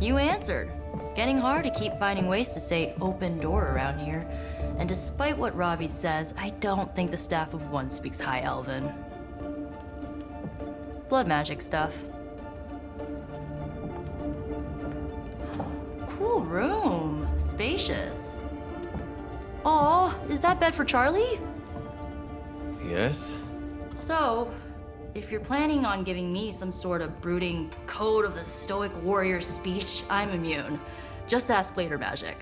You answered. Getting hard to keep finding ways to say open door around here. And despite what Robbie says, I don't think the staff of one speaks High Elven. Blood magic stuff. Cool room. Spacious. Aw, is that bed for Charlie? Yes? So, if you're planning on giving me some sort of brooding code of the stoic warrior speech, I'm immune. Just ask later, Magik.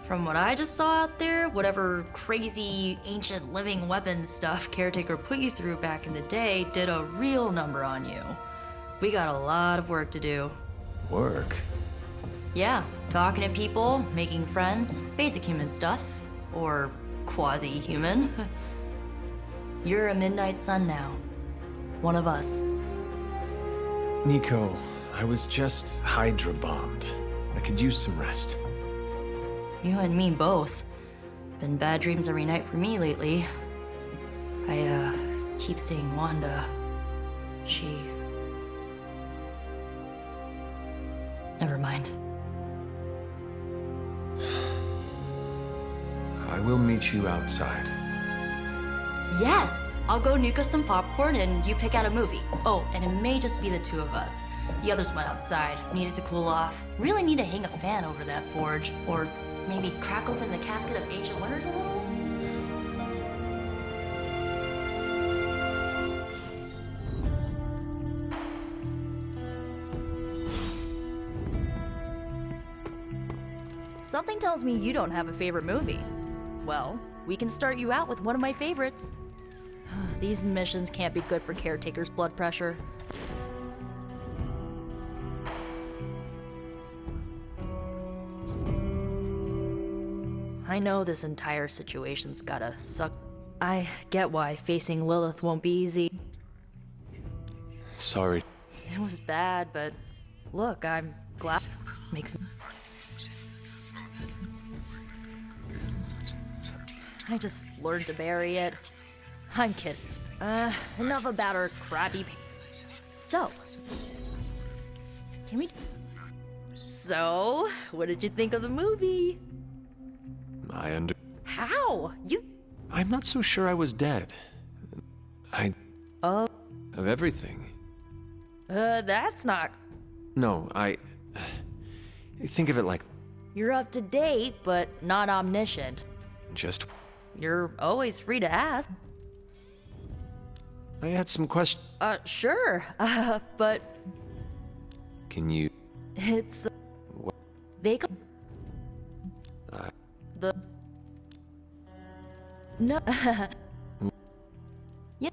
From what I just saw out there, whatever crazy ancient living weapons stuff Caretaker put you through back in the day did a real number on you. We got a lot of work to do. Work? Yeah, talking to people, making friends, basic human stuff. Or quasi-human. You're a Midnight Sun now. One of us. Nico, I was just Hydra bombed. I could use some rest. You and me both. Been bad dreams every night for me lately. I, keep seeing Wanda. She... Never mind. I will meet you outside. Yes! I'll go nuke us some popcorn and you pick out a movie. Oh, and it may just be the two of us. The others went outside, needed to cool off. Really need to hang a fan over that forge. Or maybe crack open the casket of Ancient Wonders a little? Something tells me you don't have a favorite movie. Well, we can start you out with one of my favorites. These missions can't be good for Caretaker's blood pressure. I know this entire situation's gotta suck. I get why facing Lilith won't be easy. Sorry. It was bad, but look, I'm glad it makes me... I just learned to bury it. I'm kidding. Enough about her crabby... So... Can we... So, what did you think of the movie? How? You... I'm not so sure I was dead. Of everything. That's not... No, think of it like... You're up to date, but not omniscient. Just... You're always free to ask. I had some questions. Sure. But... Can you... It's... What? They... The... No... Yeah.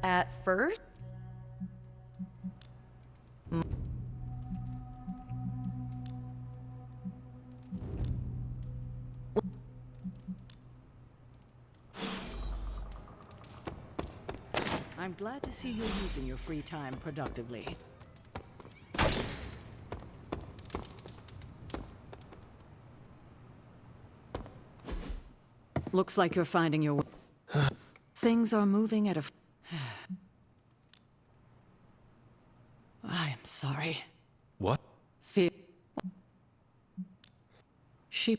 At first... I'm glad to see you're using your free time productively. Looks like you're finding your way. Things are moving at a... I am sorry. What? She...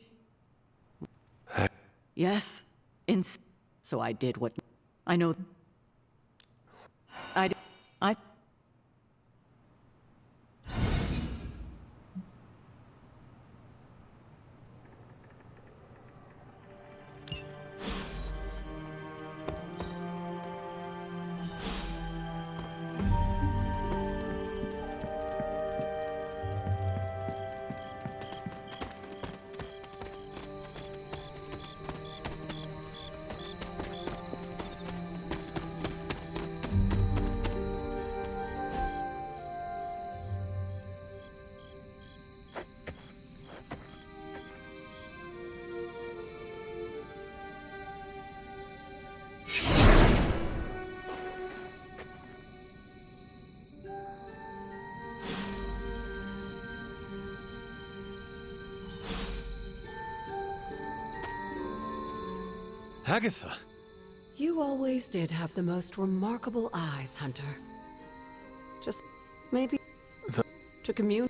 Yes. So I did what... I know... I... Agatha! You always did have the most remarkable eyes, Hunter. Just maybe to commune.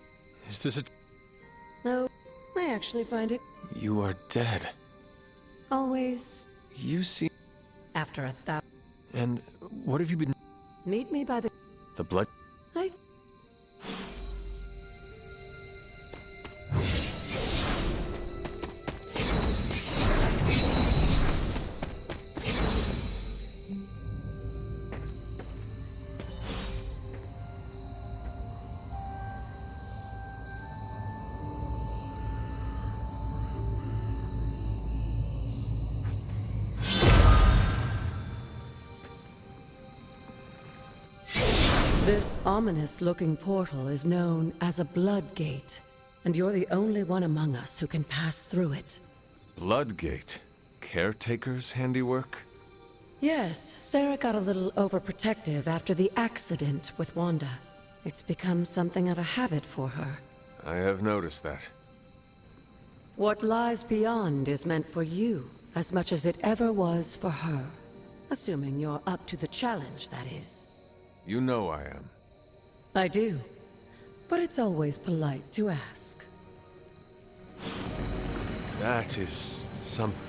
Is this a... No, I actually find it You are dead. always You see... after 1,000. And what have you been... Meet me by the... The blood... I... This ominous-looking portal is known as a blood gate, and you're the only one among us who can pass through it. Bloodgate? Caretaker's handiwork? Yes, Sarah got a little overprotective after the accident with Wanda. It's become something of a habit for her. I have noticed that. What lies beyond is meant for you as much as it ever was for her. Assuming you're up to the challenge, that is. You know I am. I do. But it's always polite to ask. That is something.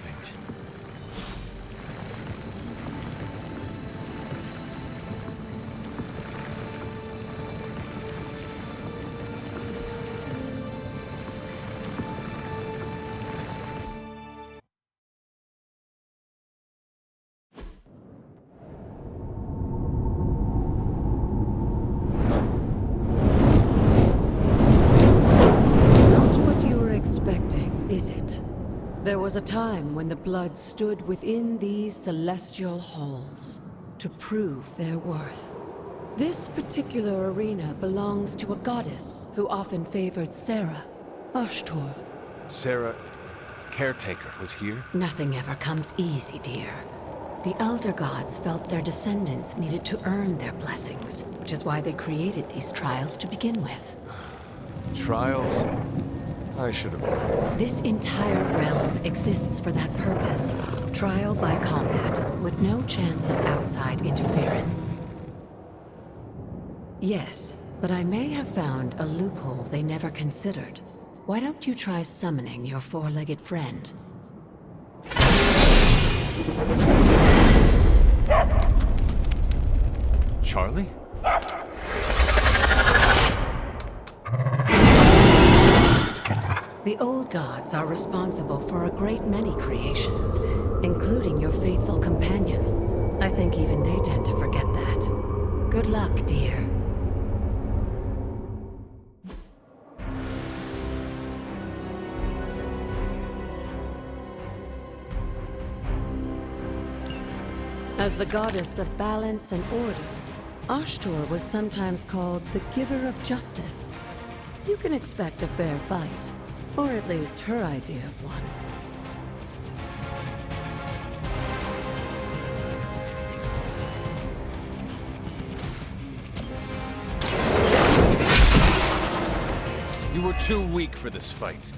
There was a time when the blood stood within these celestial halls to prove their worth. This particular arena belongs to a goddess who often favored Sarah, Ashtor. Sarah, caretaker, was here? Nothing ever comes easy, dear. The Elder Gods felt their descendants needed to earn their blessings, which is why they created these trials to begin with. Trials? I should have known. This entire realm exists for that purpose. Trial by combat, with no chance of outside interference. Yes, but I may have found a loophole they never considered. Why don't you try summoning your four-legged friend? Charlie? The old gods are responsible for a great many creations, including your faithful companion. I think even they tend to forget that. Good luck, dear. As the goddess of balance and order, Ashtor was sometimes called the giver of justice. You can expect a fair fight. Or at least her idea of one. You were too weak for this fight.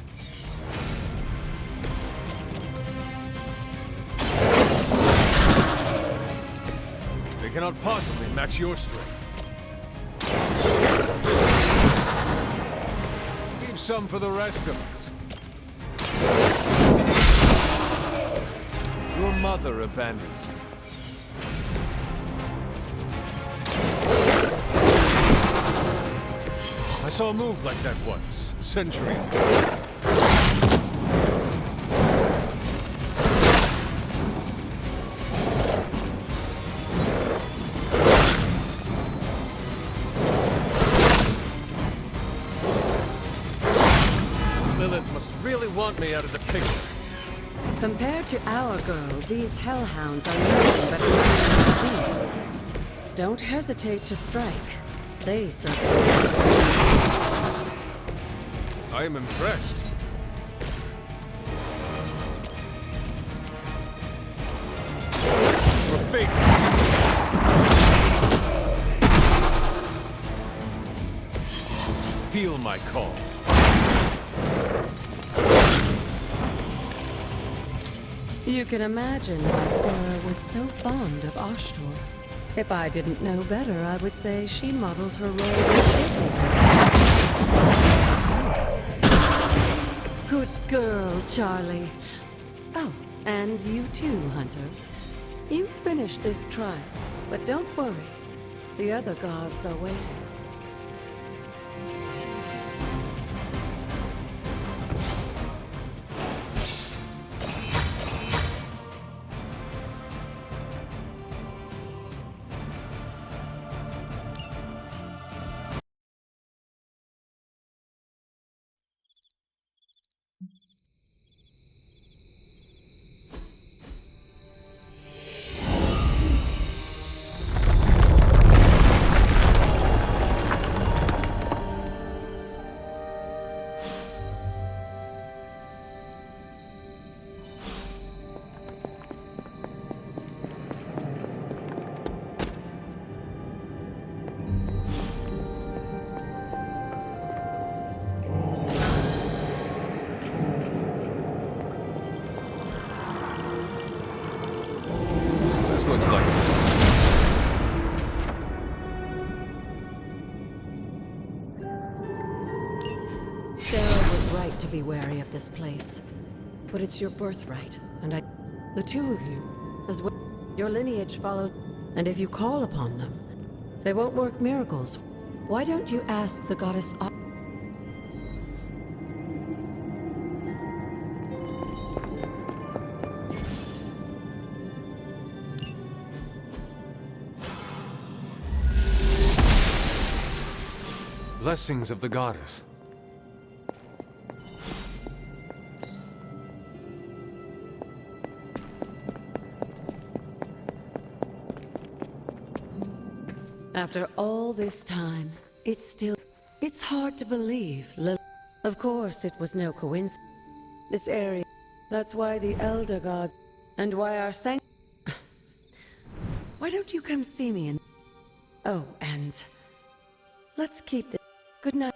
They cannot possibly match your strength. Some for the rest of us. Your mother abandoned you. I saw a move like that once, centuries ago. Really want me out of the picture. Compared to our girl, these hellhounds are nothing but wild beasts. Don't hesitate to strike. They certainly. I am impressed. Your fate is sealed. Feel my call. You can imagine why Sarah was so fond of Ashtor. If I didn't know better, I would say she modeled her role with caretaker. Good girl, Charlie. Oh, and you too, Hunter. You finished this trial, but don't worry. The other gods are waiting. This looks like Sarah was right to be wary of this place. But it's your birthright, and the two of you, as well, your lineage followed, and if you call upon them, they won't work miracles. Why don't you ask the goddess blessings of the goddess. After all this time, it's hard to believe. Of course, it was no coincidence. This area, that's why the Elder Gods, and why our Why don't you come see me Oh, and let's keep this. Good night.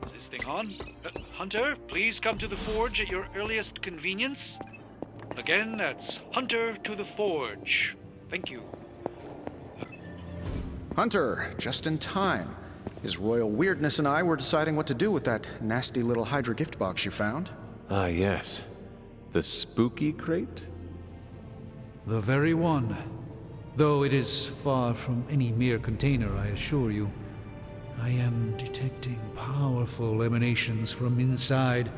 Is this thing on? Hunter, please come to the forge at your earliest convenience. Again, that's Hunter to the forge. Thank you. Hunter, just in time. His royal weirdness and I were deciding what to do with that nasty little Hydra gift box you found. Ah, yes. The spooky crate? The very one. Though it is far from any mere container, I assure you. I am detecting powerful emanations from inside.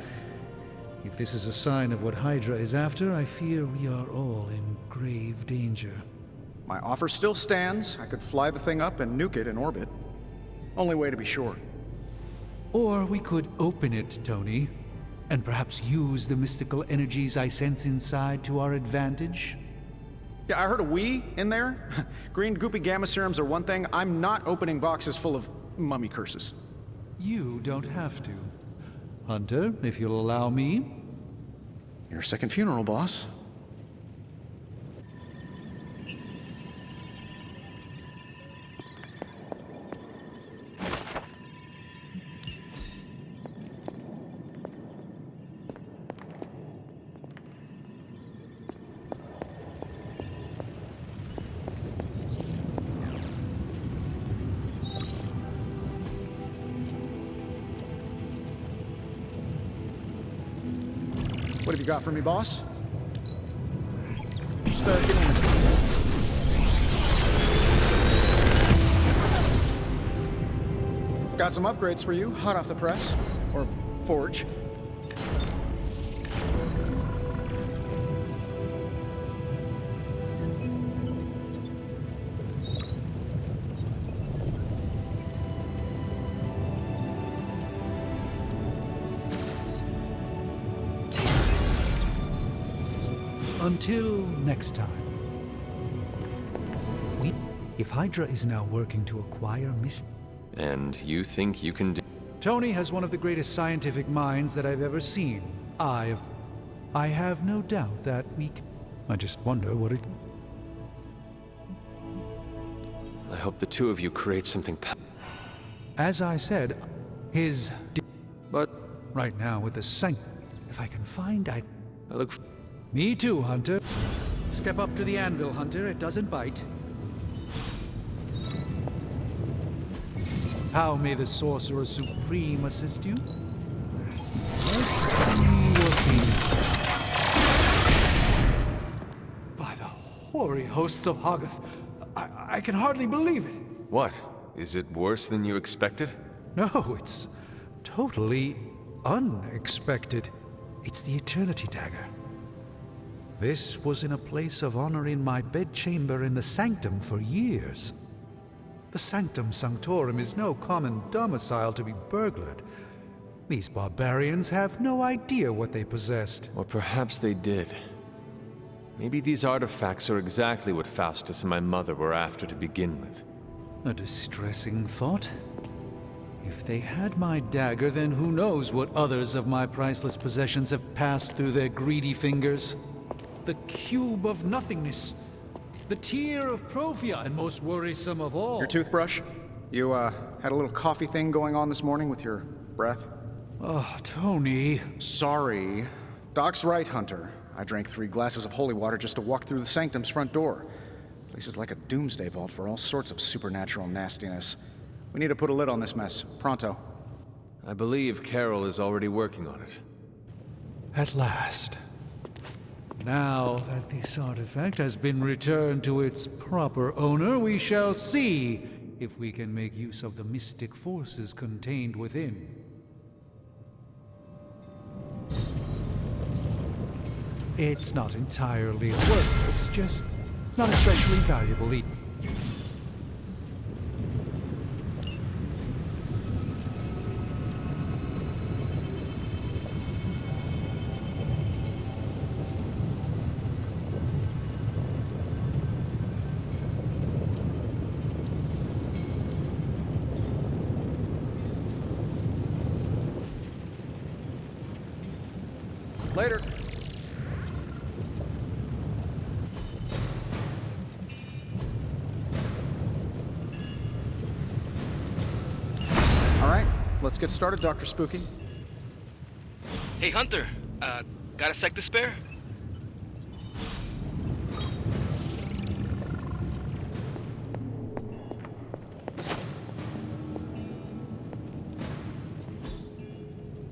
If this is a sign of what Hydra is after, I fear we are all in grave danger. My offer still stands. I could fly the thing up and nuke it in orbit. Only way to be sure. Or we could open it, Tony, and perhaps use the mystical energies I sense inside to our advantage. Yeah, I heard a "we" in there. Green goopy gamma serums are one thing. I'm not opening boxes full of mummy curses. You don't have to. Hunter, if you'll allow me. Your second funeral, boss. What have you got for me, boss? Just give me a minute. Got some upgrades for you, hot off the press. Or forge. Until next time. If Hydra is now working to acquire Mist... And you think you can do... Tony has one of the greatest scientific minds that I've ever seen. I have no doubt that we can... I just wonder what it... I hope the two of you create something As I said, his... But Right now with the sank... If I can find, I look... Me too, Hunter. Step up to the anvil, Hunter. It doesn't bite. How may the Sorcerer Supreme assist you? By the hoary hosts of Hoggoth, I can hardly believe it. What? Is it worse than you expected? No, it's totally unexpected. It's the Eternity Dagger. This was in a place of honor in my bedchamber in the Sanctum for years. The Sanctum Sanctorum is no common domicile to be burglared. These barbarians have no idea what they possessed. Or perhaps they did. Maybe these artifacts are exactly what Faustus and my mother were after to begin with. A distressing thought. If they had my dagger, then who knows what others of my priceless possessions have passed through their greedy fingers. The cube of nothingness. The tear of Profia, and most worrisome of all. Your toothbrush? You, had a little coffee thing going on this morning with your breath? Oh, Tony. Sorry. Doc's right, Hunter. I drank 3 glasses of holy water just to walk through the Sanctum's front door. Place is like a doomsday vault for all sorts of supernatural nastiness. We need to put a lid on this mess. Pronto. I believe Carol is already working on it. At last. Now that this artifact has been returned to its proper owner, we shall see if we can make use of the mystic forces contained within. It's not entirely worthless, just not especially valuable either. Later. All right, let's get started, Dr. Spooky. Hey, Hunter. Got a sec to spare?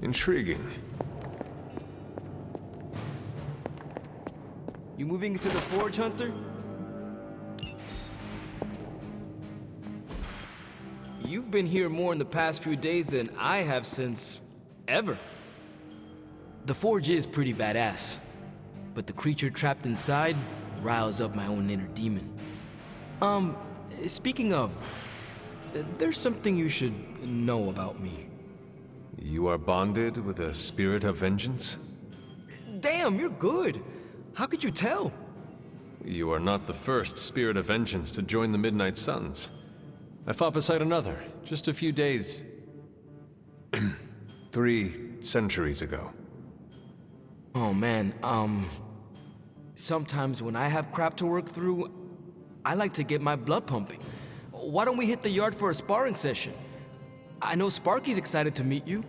Intriguing. You moving to the forge, Hunter? You've been here more in the past few days than I have since... ever. The forge is pretty badass, but the creature trapped inside riles up my own inner demon. Speaking of, there's something you should know about me. You are bonded with a spirit of vengeance? Damn, you're good! How could you tell? You are not the first spirit of vengeance to join the Midnight Suns. I fought beside another, just a few days... 3 centuries ago. Oh man, sometimes when I have crap to work through, I like to get my blood pumping. Why don't we hit the yard for a sparring session? I know Sparky's excited to meet you.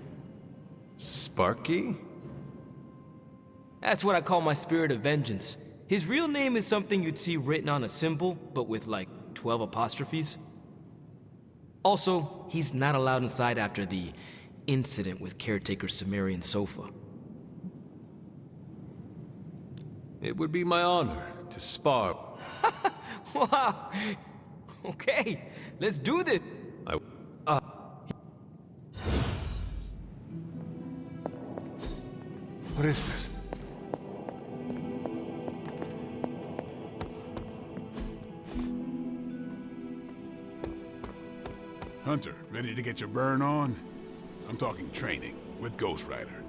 Sparky? That's what I call my spirit of vengeance. His real name is something you'd see written on a symbol, but with like 12 apostrophes. Also, he's not allowed inside after the incident with caretaker Sumerian Sofa. It would be my honor to spar. Wow. Okay, let's do this. What is this? Hunter, ready to get your burn on? I'm talking training with Ghost Rider.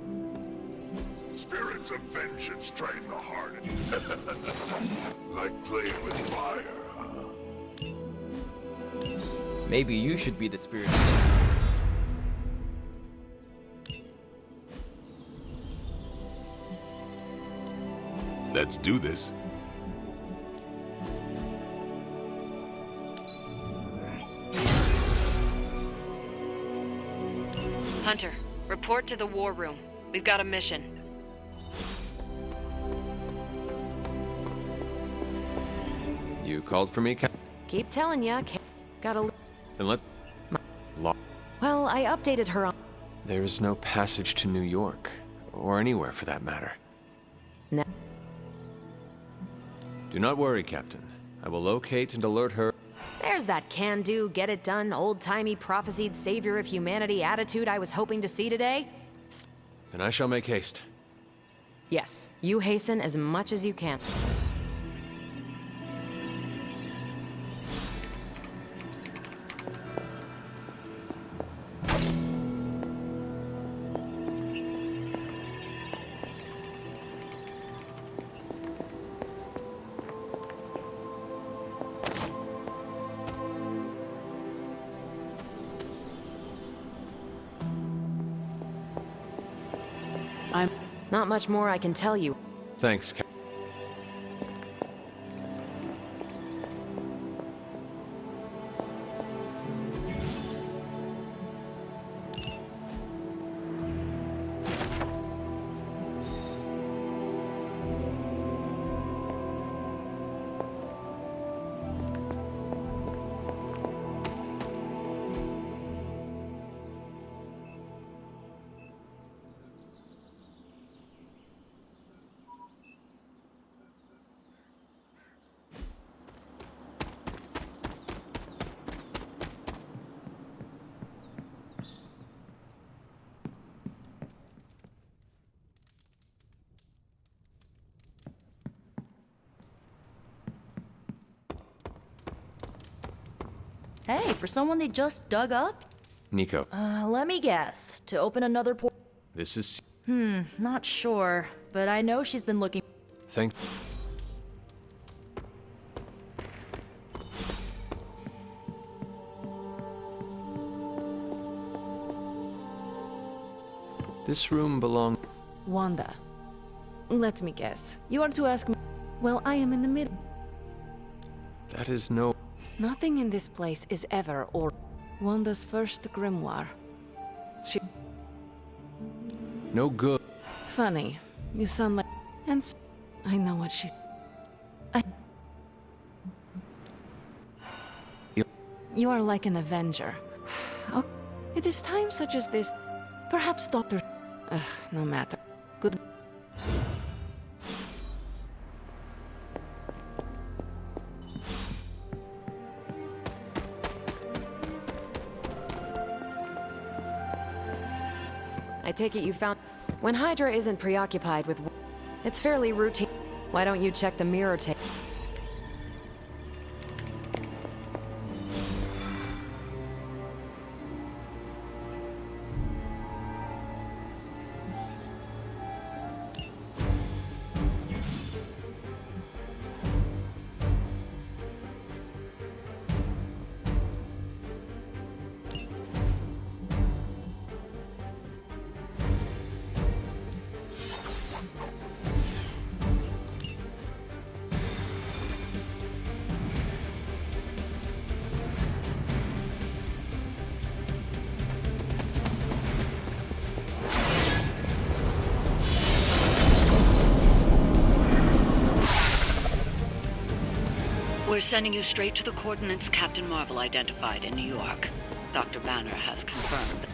Spirits of vengeance train the heart. Like playing with fire, huh? Maybe you should be the spirit. Let's do this. Hunter, report to the war room. We've got a mission. You called for me, Keep telling ya. Gotta. Then let. Well, I updated her on. There's no passage to New York, or anywhere for that matter. No. Do not worry, Captain. I will locate and alert her. There's that can-do, get-it-done, old-timey prophesied savior of humanity attitude I was hoping to see today. Then I shall make haste. Yes, you hasten as much as you can. Not much more I can tell you. Thanks, Captain. Hey, for someone they just dug up? Nico, Let me guess. To open another port. this is... Not sure, but I know she's been looking. Thanks. This room belongs... Wanda. Let me guess. You are to ask me. Well, I am in the middle. That is no... Nothing in this place is ever or. Wanda's first grimoire. She. No good. Funny. You sound like. And. I know what she. You are like an Avenger. Oh, it is times such as this. Perhaps Dr. No matter. Good. I take it you found... When Hydra isn't preoccupied with... It's fairly routine. Why don't you check the mirror tape? We're sending you straight to the coordinates Captain Marvel identified in New York. Dr. Banner has confirmed.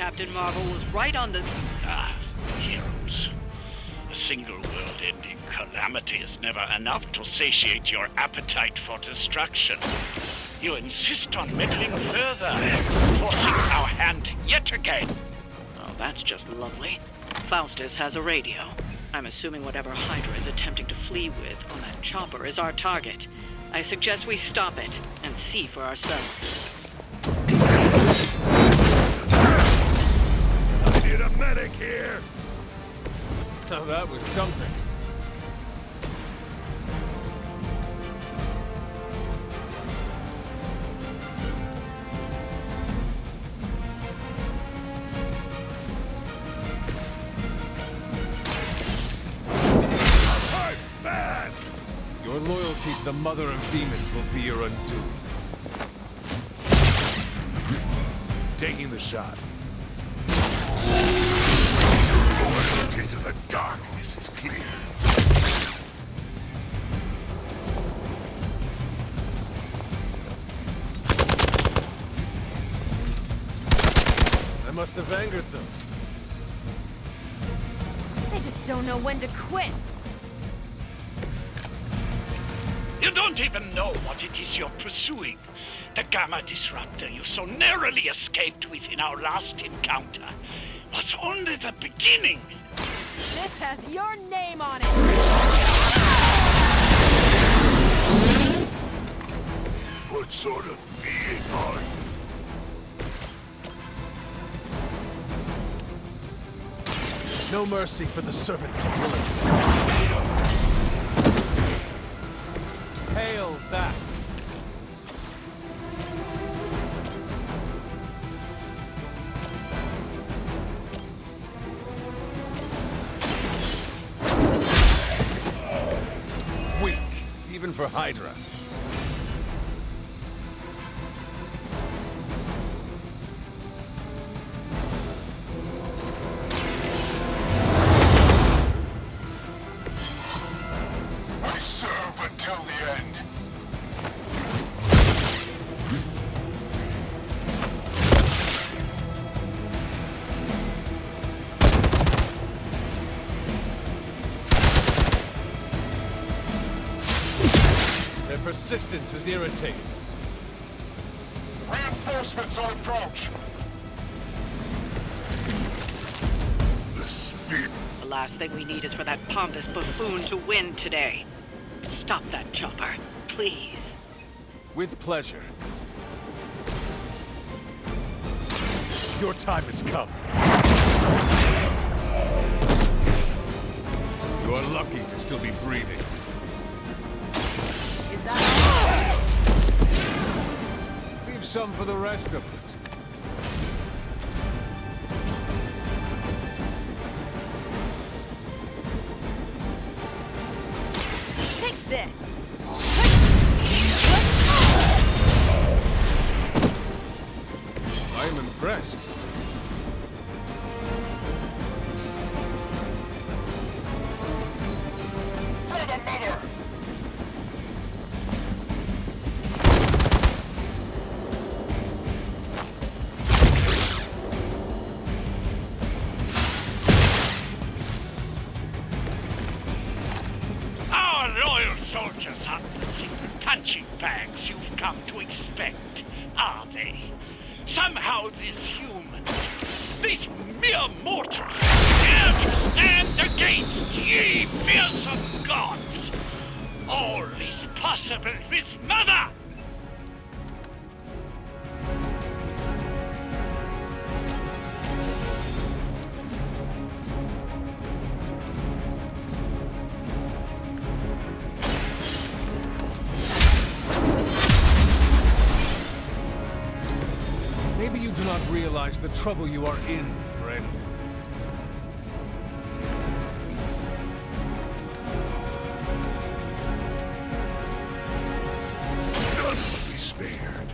Captain Marvel was right on the... Heroes. A single world-ending calamity is never enough to satiate your appetite for destruction. You insist on meddling further, forcing our hand yet again. Oh, that's just lovely. Faustus has a radio. I'm assuming whatever Hydra is attempting to flee with on that chopper is our target. I suggest we stop it and see for ourselves. I need a medic here! Now that was something. Your loyalty to the Mother of Demons will be your undoing. Taking the shot. Loyalty to the darkness is clear. I must have angered them. They just don't know when to quit. You don't even know what it is you're pursuing. The Gamma Disruptor you so narrowly escaped with in our last encounter was only the beginning. This has your name on it! What sort of being are you? No mercy for the servants of Willem. Hail that! Weak, even for Hydra. I serve until the end. Their persistence is irritating. Reinforcements on approach. The spear. The last thing we need is for that pompous buffoon to win today. Stop that chopper, please. With pleasure. Your time has come. You are lucky to still be breathing. Is that Leave some for the rest of us. Take this! I am impressed. For the mother! Our loyal soldiers aren't the simple punching bags you've come to expect, are they? Somehow these humans, these mere mortals, dare to stand against ye fearsome gods. All is possible with Mother! Maybe you do not realize the trouble you are in, friend. None will be spared.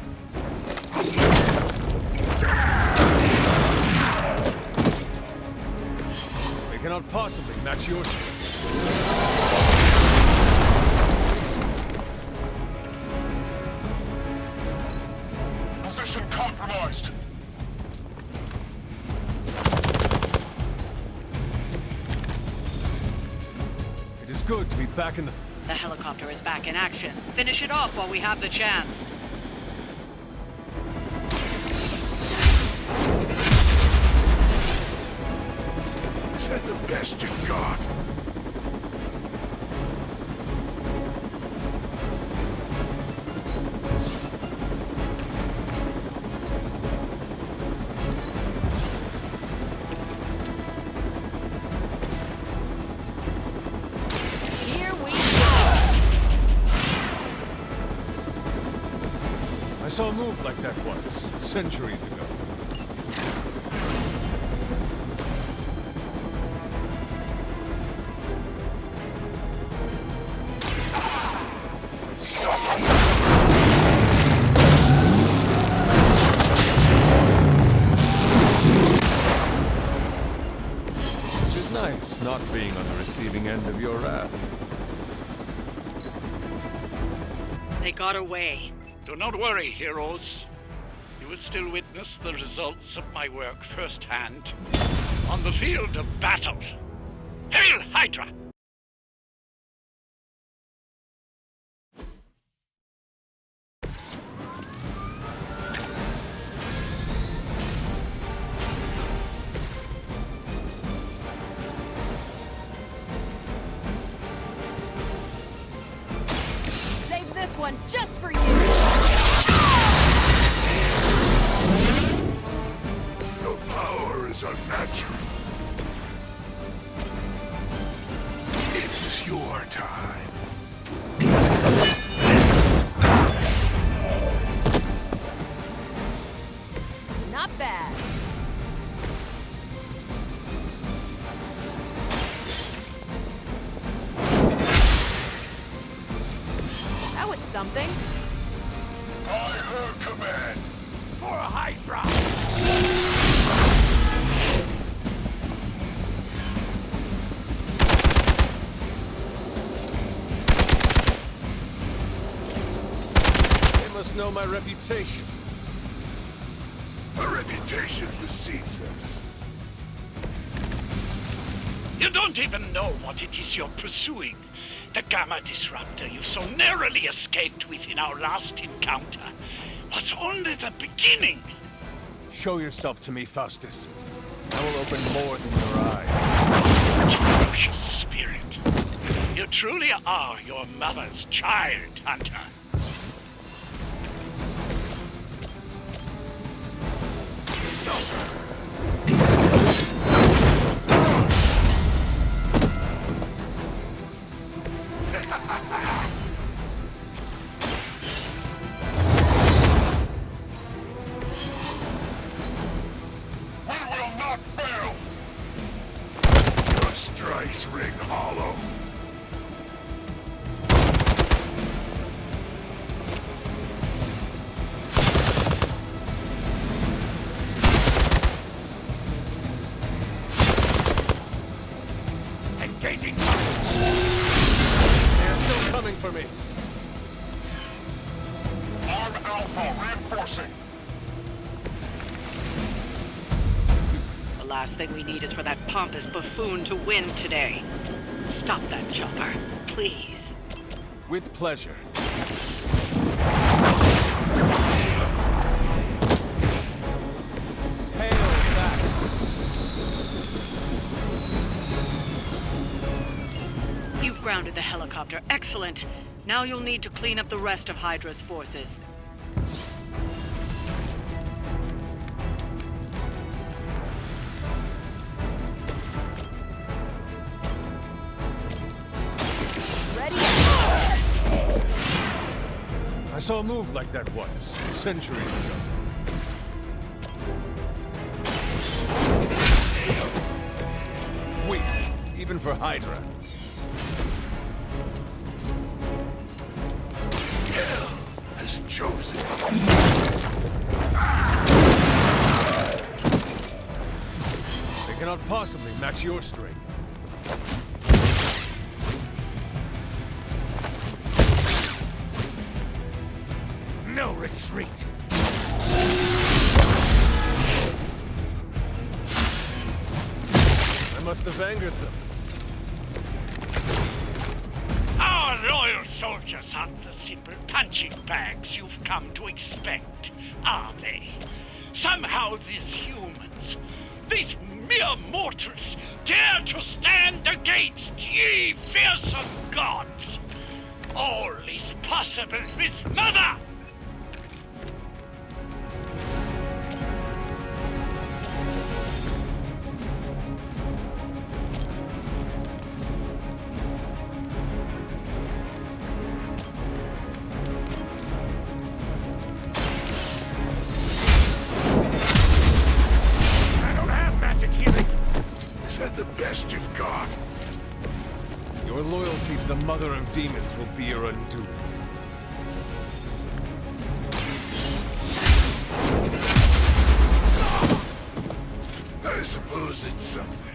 They cannot possibly match your strength. Position compromised. back in the... The helicopter is back in action. Finish it off while we have the chance. Is that the best you've got? I saw a move like that once, centuries ago. Which is nice, not being on the receiving end of your wrath. They got away. Do not worry, heroes. You will still witness the results of my work firsthand on the field of battle. Hail Hydra! Save this one just for you! The power is unnatural. It's your time. Not bad. That was something. By her command. For a Hydra! They must know my reputation. A reputation precedes us. You don't even know what it is you're pursuing. The Gamma Disruptor you so narrowly escaped with in our last encounter was only the beginning. Show yourself to me, Faustus. I will open more than your eyes. Ferocious spirit. You truly are your mother's child, Hunter. Strikes ring hollow. Engaging. They're still coming for me. Arm Alpha reinforcing. The last thing we need is for that pompous buffoon to win today. Stop that chopper, please. With pleasure. Hail back. You've grounded the helicopter. Excellent. Now you'll need to clean up the rest of Hydra's forces. I saw a move like that once, centuries ago. Weak, even for Hydra. Hell has chosen. They cannot possibly match your strength. No retreat. I must have angered them. soldiers aren't the simple punching bags you've come to expect, are they? Somehow these humans, these mere mortals, dare to stand against ye fearsome gods! All is possible with Mother! Your loyalty to the Mother of Demons will be your undoing. I suppose it's something.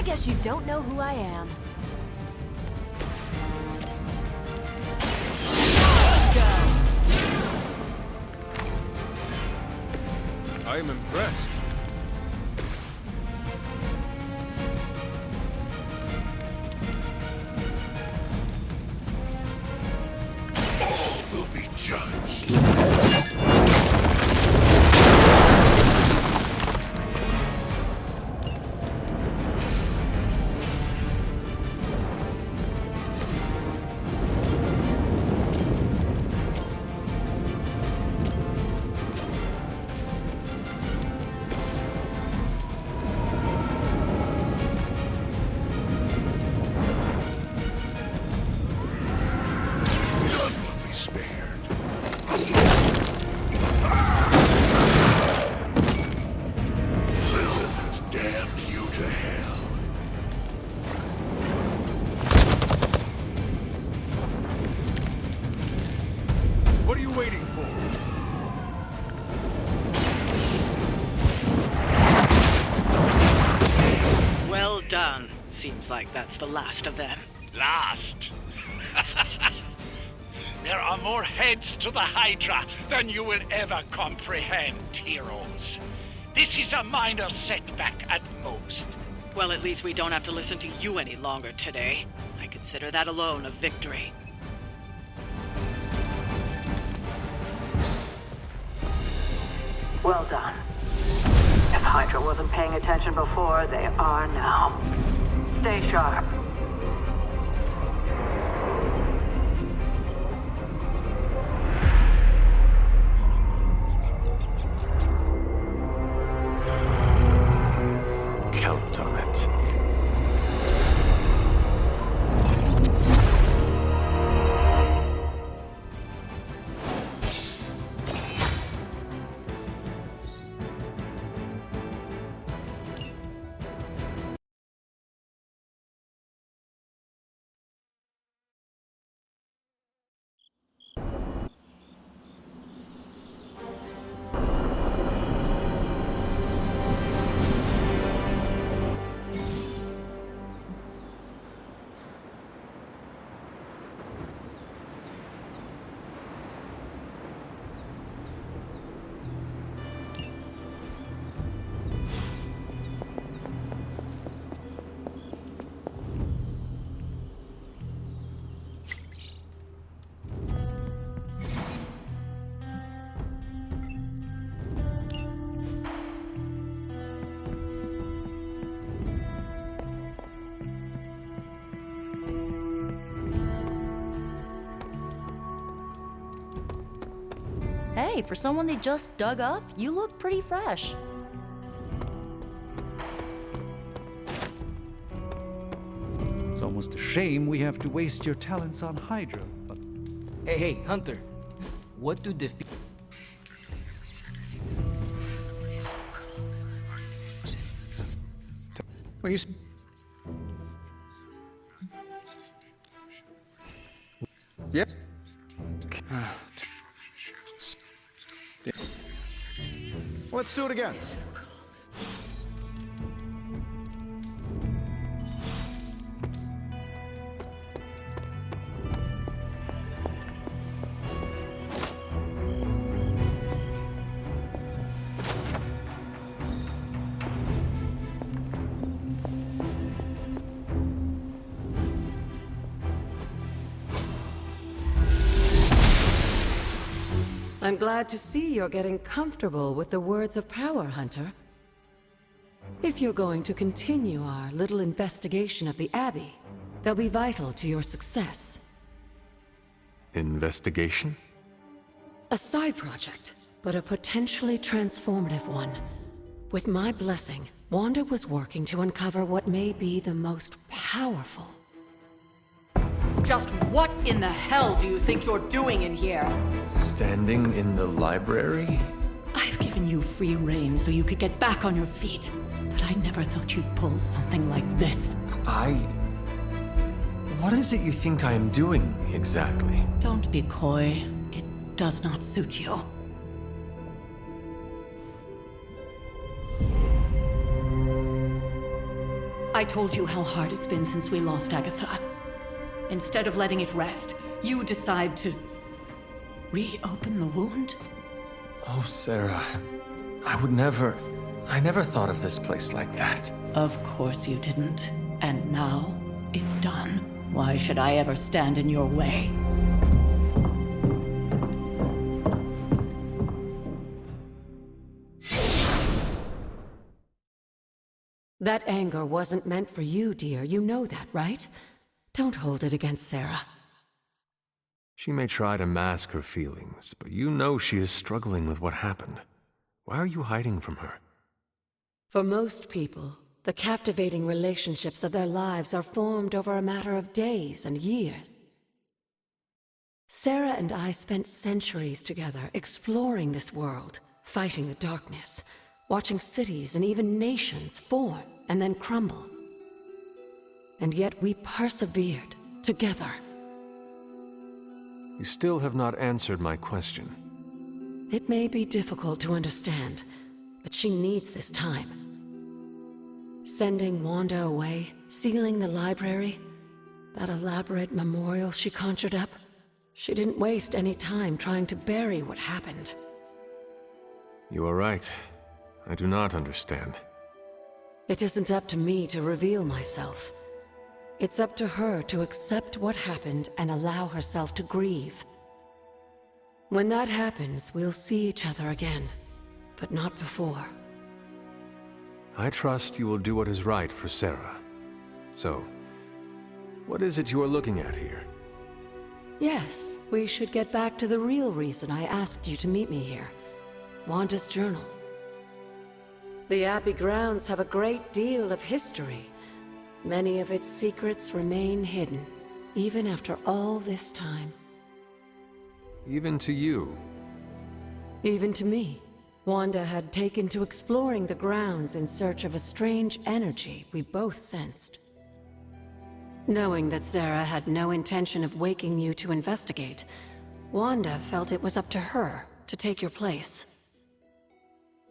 Guess you don't know who I am. I am impressed. All will be judged. What are you waiting for? Well done. Seems like that's the last of them. Last? There are more heads to the Hydra than you will ever comprehend, heroes. This is a minor setback at most. Well, at least we don't have to listen to you any longer today. I consider that alone a victory. Well done. If Hydra wasn't paying attention before, they are now. Stay sharp. Count on it. Hey, for someone they just dug up, you look pretty fresh. It's almost a shame we have to waste your talents on Hydra, but... Hey, Hunter. What do defeat... Well, you... Yep. Let's do it again. I'm glad to see you're getting comfortable with the words of power, Hunter. If you're going to continue our little investigation of the Abbey, they'll be vital to your success. Investigation? A side project, but a potentially transformative one. With my blessing, Wanda was working to uncover what may be the most powerful. Just what in the hell do you think you're doing in here? Standing in the library? I've given you free rein so you could get back on your feet, but I never thought you'd pull something like this. What is it you think I am doing, exactly? Don't be coy. It does not suit you. I told you how hard it's been since we lost Agatha. Instead of letting it rest, you decide to reopen the wound? Oh, Sarah, I never thought of this place like that. Of course you didn't. And now, it's done. Why should I ever stand in your way? That anger wasn't meant for you, dear. You know that, right? Don't hold it against Sarah. She may try to mask her feelings, but you know she is struggling with what happened. Why are you hiding from her? For most people, the captivating relationships of their lives are formed over a matter of days and years. Sarah and I spent centuries together exploring this world, fighting the darkness, watching cities and even nations form and then crumble. And yet we persevered, together. You still have not answered my question. It may be difficult to understand, but she needs this time. Sending Wanda away, sealing the library, that elaborate memorial she conjured up, she didn't waste any time trying to bury what happened. You are right. I do not understand. It isn't up to me to reveal myself. It's up to her to accept what happened and allow herself to grieve. When that happens, we'll see each other again, but not before. I trust you will do what is right for Sarah. So, what is it you are looking at here? Yes, we should get back to the real reason I asked you to meet me here. Wanda's journal. The Abbey grounds have a great deal of history. Many of its secrets remain hidden, even after all this time. Even to you? Even to me. Wanda had taken to exploring the grounds in search of a strange energy we both sensed. Knowing that Sarah had no intention of waking you to investigate, Wanda felt it was up to her to take your place.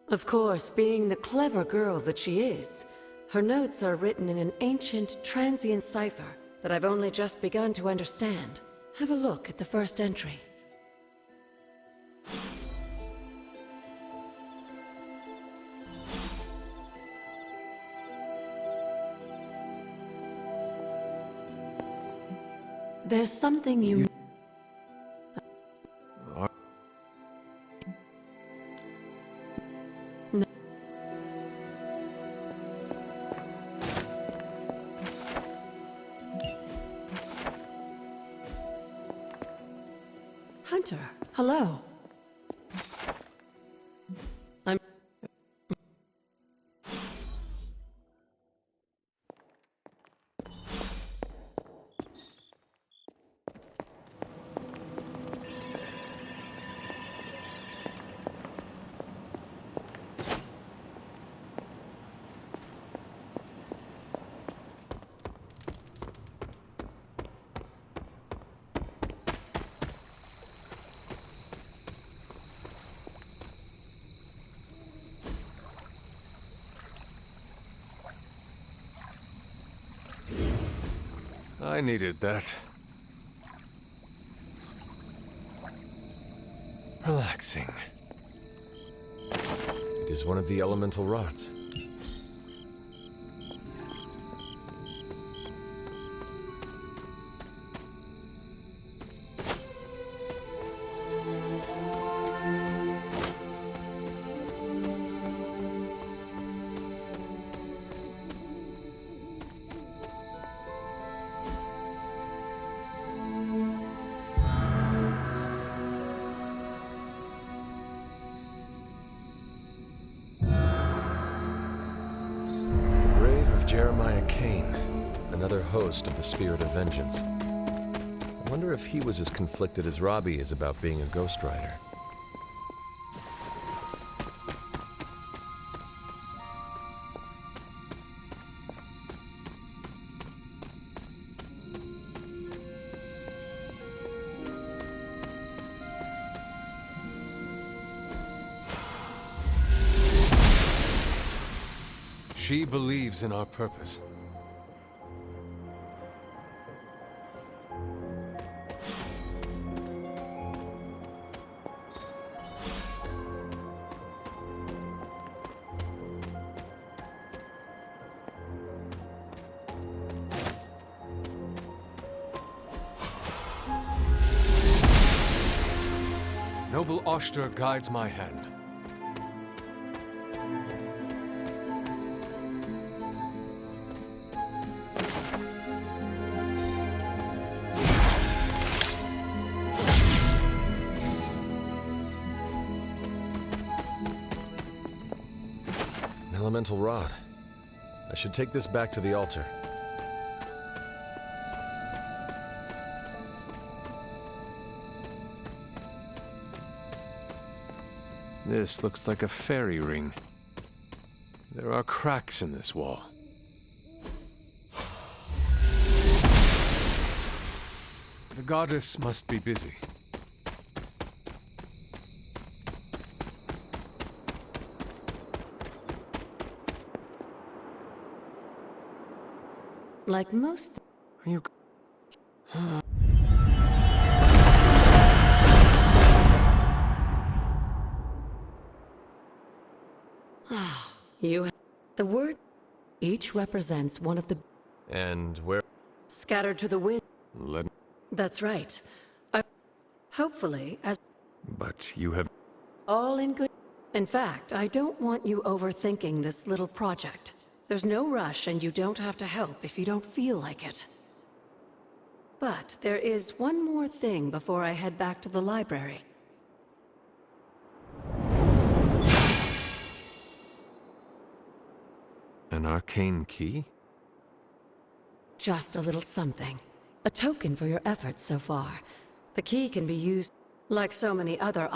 Of course, being the clever girl that she is, her notes are written in an ancient, transient cipher that I've only just begun to understand. Have a look at the first entry. There's something you... Hunter, hello. I needed that. Relaxing. It is one of the elemental rods. Another host of the Spirit of Vengeance. I wonder if he was as conflicted as Robbie is about being a Ghost Rider. She believes in our purpose. Noble Oster guides my hand. An elemental rod. I should take this back to the altar. This looks like a fairy ring. There are cracks in this wall. The goddess must be busy. Like most... Are you... You... The word... Each represents one of the... And where... Scattered to the wind. Let... That's right. Hopefully, as... But you have... All in good... In fact, I don't want you overthinking this little project. There's no rush, and you don't have to help if you don't feel like it. But there is one more thing before I head back to the library. An arcane key? Just a little something. A token for your efforts so far. The key can be used like so many other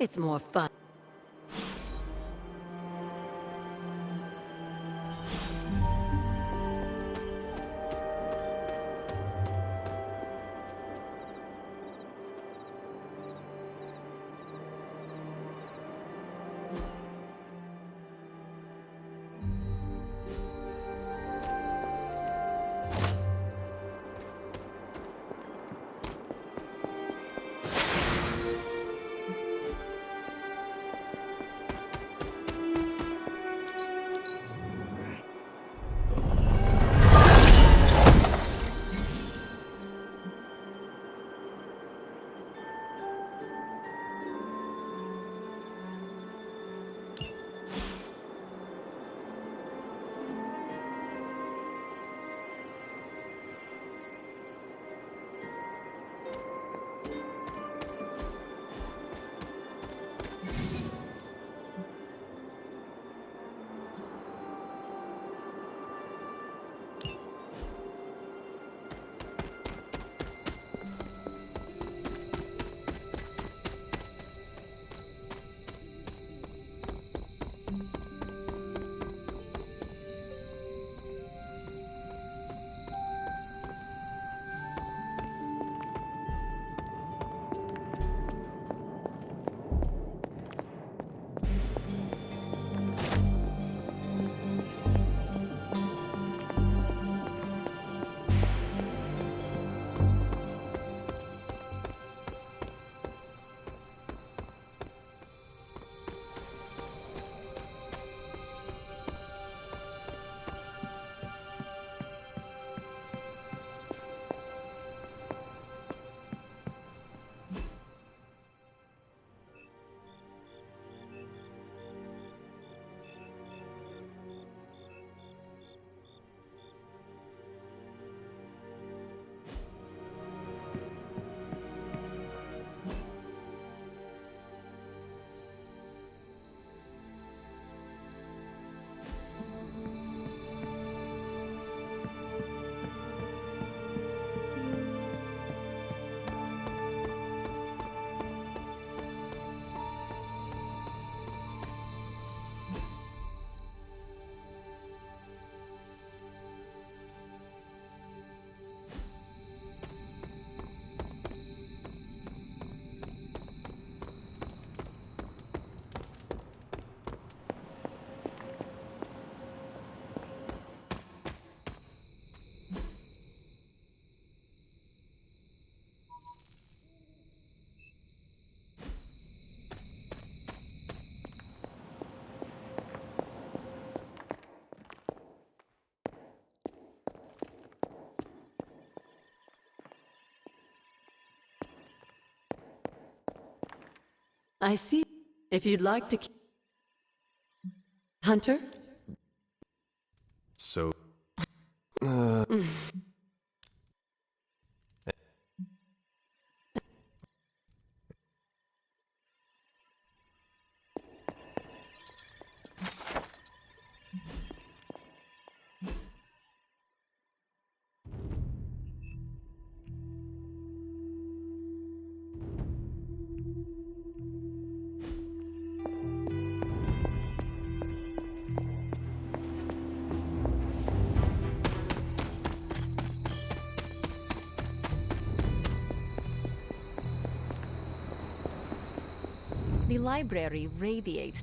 It's more fun. I see. If you'd like to... Hunter? So... The library radiates.